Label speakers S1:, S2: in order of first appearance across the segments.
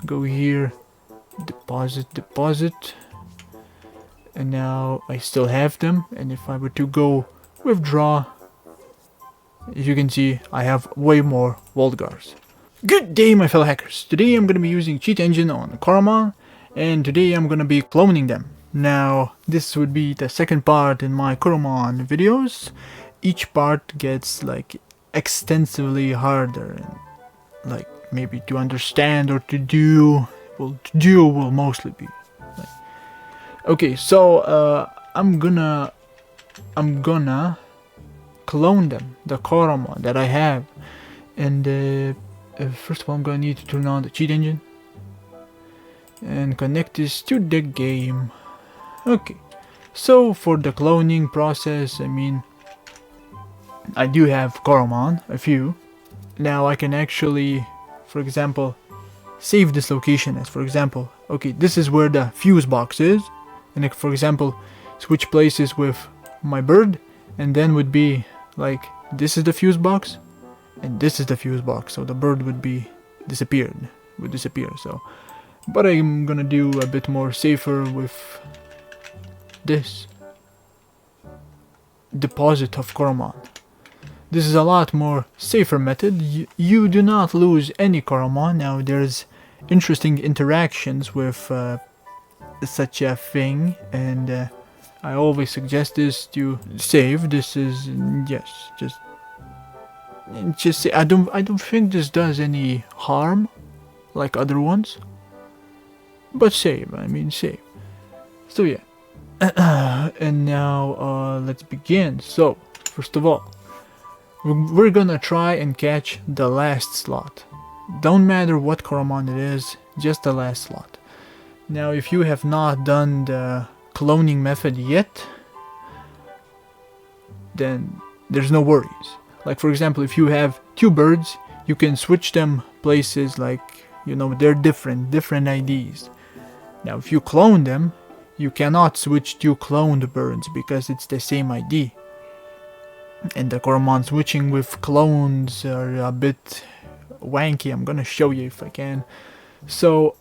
S1: go here, deposit, and now I still have them. And if I were to go withdraw, as you can see, I have way more Volgars. Good day, my fellow hackers. Today I'm going to be using cheat engine on Coromon, and today I'm going to be cloning them. Now, this would be the second part in my Coromon videos. Each part gets like extensively harder, and like maybe to understand or to do. Well, to do will mostly be like, okay. So I'm gonna clone them, the Coromon that I have, and first of all I'm gonna need to turn on the cheat engine and connect this to the game. Okay, so for the cloning process, I mean, I do have Coromon, a few. Now I can actually, for example, save this location as, for example, okay, this is where the fuse box is, and if, for example, switch places with my bird, and then would be like, this is the fuse box, and this is the fuse box, so the bird would be disappear. So, but I'm gonna do a bit more safer with this deposit of Coromon. This is a lot more safer method. You do not lose any Coromon. Now there's interesting interactions with such a thing, and I always suggest this to save. This is, yes, just say, I don't think this does any harm like other ones, but save, I mean save. So yeah. And now let's begin. So first of all, we're gonna try and catch the last slot. Don't matter what Coromon it is, just the last slot. Now if you have not done the cloning method yet, then there's no worries. Like for example, if you have two birds, you can switch them places, like, you know, they're different IDs. Now if you clone them, you cannot switch two cloned birds because it's the same ID. And the Coromon switching with clones are a bit wanky. I'm gonna show you if I can. So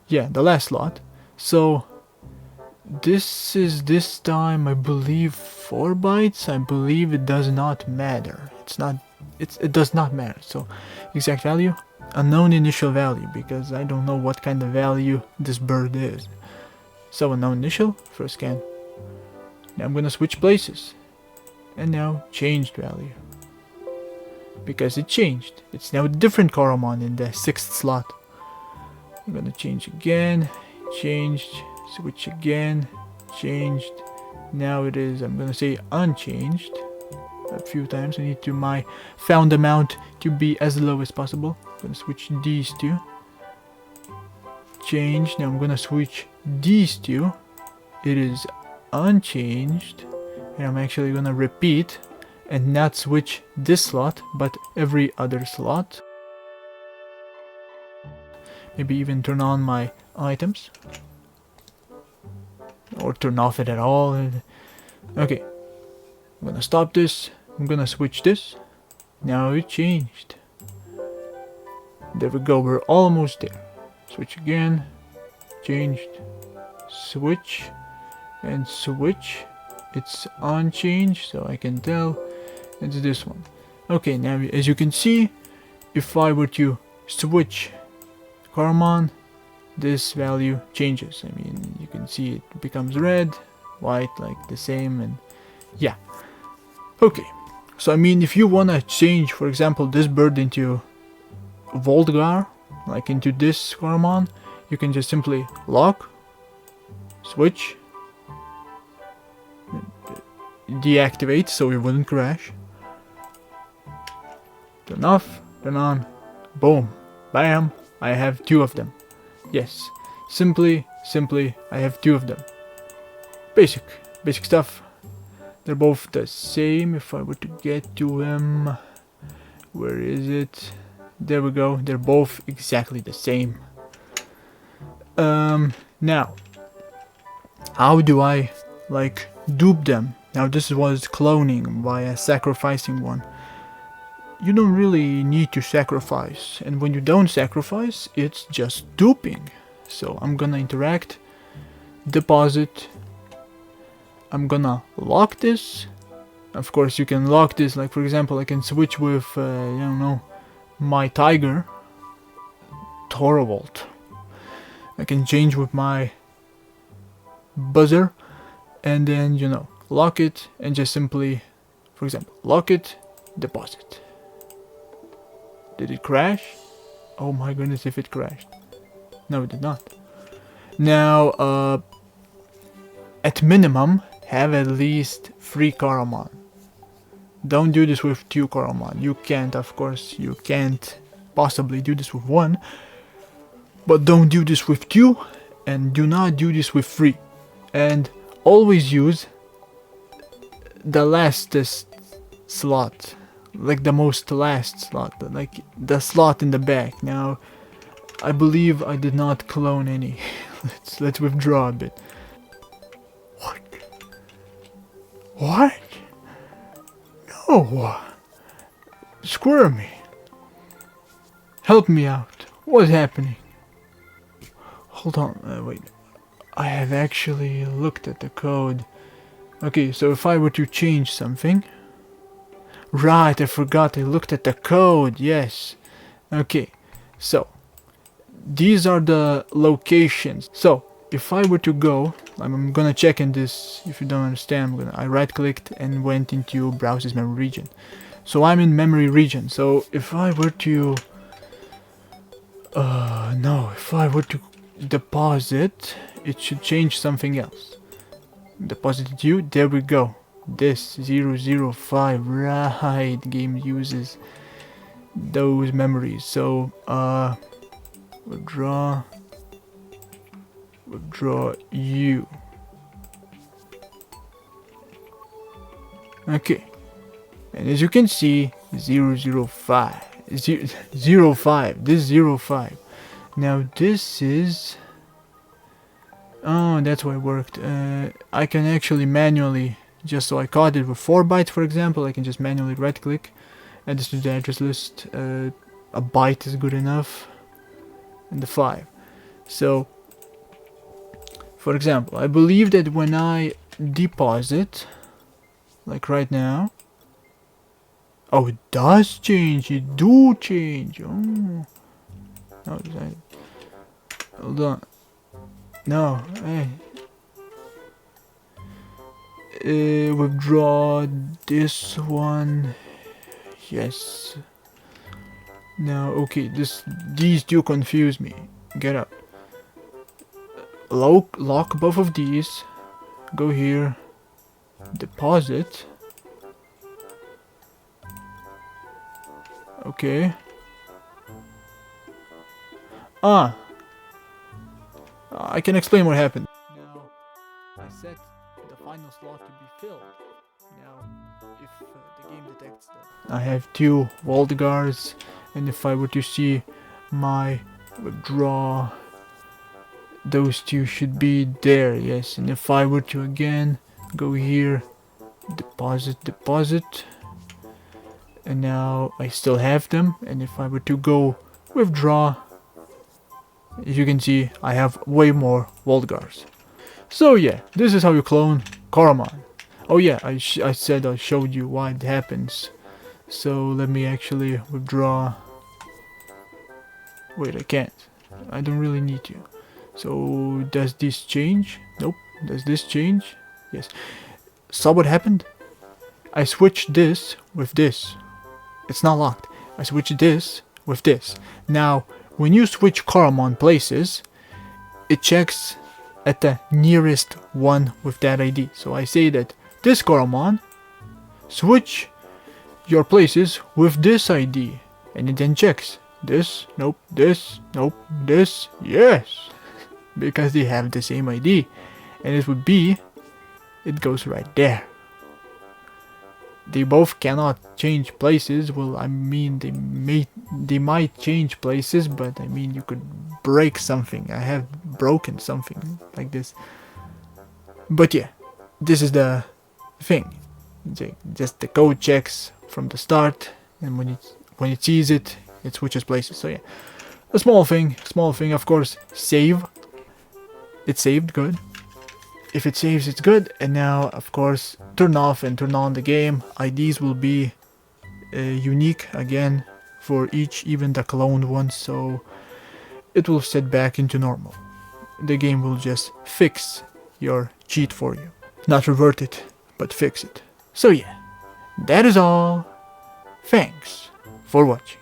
S1: yeah, the last slot. So this is this time, I believe, 4 bytes. I believe it does not matter. It does not matter. So exact value, unknown initial value, because I don't know what kind of value this bird is. So unknown initial, first scan. Now I'm gonna switch places, and now changed value, because it changed. It's now a different Coromon in the 6th slot. I'm gonna change again, changed, switch again, changed. Now it is, I'm gonna say unchanged a few times. I need to my found amount to be as low as possible. I'm gonna switch these two. Change. Now I'm gonna switch these two. It is unchanged. And I'm actually gonna repeat and not switch this slot, but every other slot. Maybe even turn on my items, or turn off it at all. Okay, I'm gonna stop this. I'm gonna switch this. Now it changed. There we go, we're almost there. Switch again, changed, switch, and switch. It's unchanged, so I can tell it's this one. Okay, now as you can see, if I were to switch Coromon, this value changes. I mean, you can see it becomes red, white, like the same, and yeah. Okay, so I mean, if you wanna change, for example, this bird into Volgar, like into this Coromon, you can just simply lock, switch, deactivate so it wouldn't crash, turn off, turn on, boom, bam, I have 2 of them. Yes, simply, I have 2 of them. Basic stuff. They're both the same. If I were to get to them, where is it? There we go. They're both exactly the same. Now, how do I like dupe them? Now this was cloning via sacrificing one. you don't really need to sacrifice, and when you don't sacrifice, it's just duping. So I'm gonna interact, deposit, I'm gonna lock this. Of course you can lock this, like for example I can switch with, I don't know, my tiger, Torvald. I can change with my buzzer, and then, you know, lock it and just simply, for example, lock it, deposit. Did it crash? Oh my goodness, if it crashed. No, it did not. Now, at minimum, have at least 3 Coromon. Don't do this with 2 Coromon. You can't, of course, you can't possibly do this with 1. But don't do this with 2, and do not do this with 3. And always use the lastest slot, like the most last slot, like the slot in the back. Now, I believe I did not clone any. let's withdraw a bit. What? What? No. Squirmy. Help me out. What's happening? Hold on, wait. I have actually looked at the code. Okay, so if I were to change something... Right, I forgot, I looked at the code, yes. Okay, so these are the locations. So if I were to go, I'm gonna check in this. If you don't understand, I right clicked and went into browser's memory region. So I'm in memory region. So if I were to if I were to deposit, it should change something else. Deposited you, there we go. This 005, right, game uses those memories. So withdraw you. Okay, and as you can see, 005, this 05. Now this is, oh, that's why it worked. I can actually manually, just so I caught it with 4 bytes, for example, I can just manually right click, add this to the address list. A byte is good enough, and the 5. So, for example, I believe that when I deposit, like right now, oh, it does change, it do change. Oh, no, hold on. No, hey. Withdraw this one. Yes. Now, okay, these two confuse me. Get up. Lock both of these. Go here. Deposit. Okay. I can explain what happened. Now, I set the final slot to be filled. Now, if the game detects that I have 2 Voldgars, and if I were to see my withdraw, those 2 should be there, yes. And if I were to again go here, deposit, and now I still have them. And if I were to go withdraw, as you can see, I have way more Voldgars. So yeah, this is how you clone Coromon. Oh yeah, I said I showed you why it happens. So let me actually withdraw. Wait, I can't. I don't really need to. So does this change? Nope. Does this change? Yes. Saw what happened? I switched this with this. It's not locked. I switched this with this. Now, when you switch Coromon places, it checks at the nearest one with that ID. So I say that this Coromon, switch your places with this ID, and it then checks this, nope, this, nope, this, yes, because they have the same ID, and it would be, it goes right there. They both cannot change places. Well, I mean, they might change places, but I mean, you could break something. I have broken something like this. But yeah, this is the thing. Just the code checks from the start, and when it sees it, it switches places. So yeah, a small thing, of course. Save. It saved, good. If it saves, it's good. And now, of course, turn off and turn on the game. IDs will be unique again for each, even the cloned ones, so it will set back into normal. The game will just fix your cheat for you. Not revert it, but fix it. So yeah, that is all. Thanks for watching.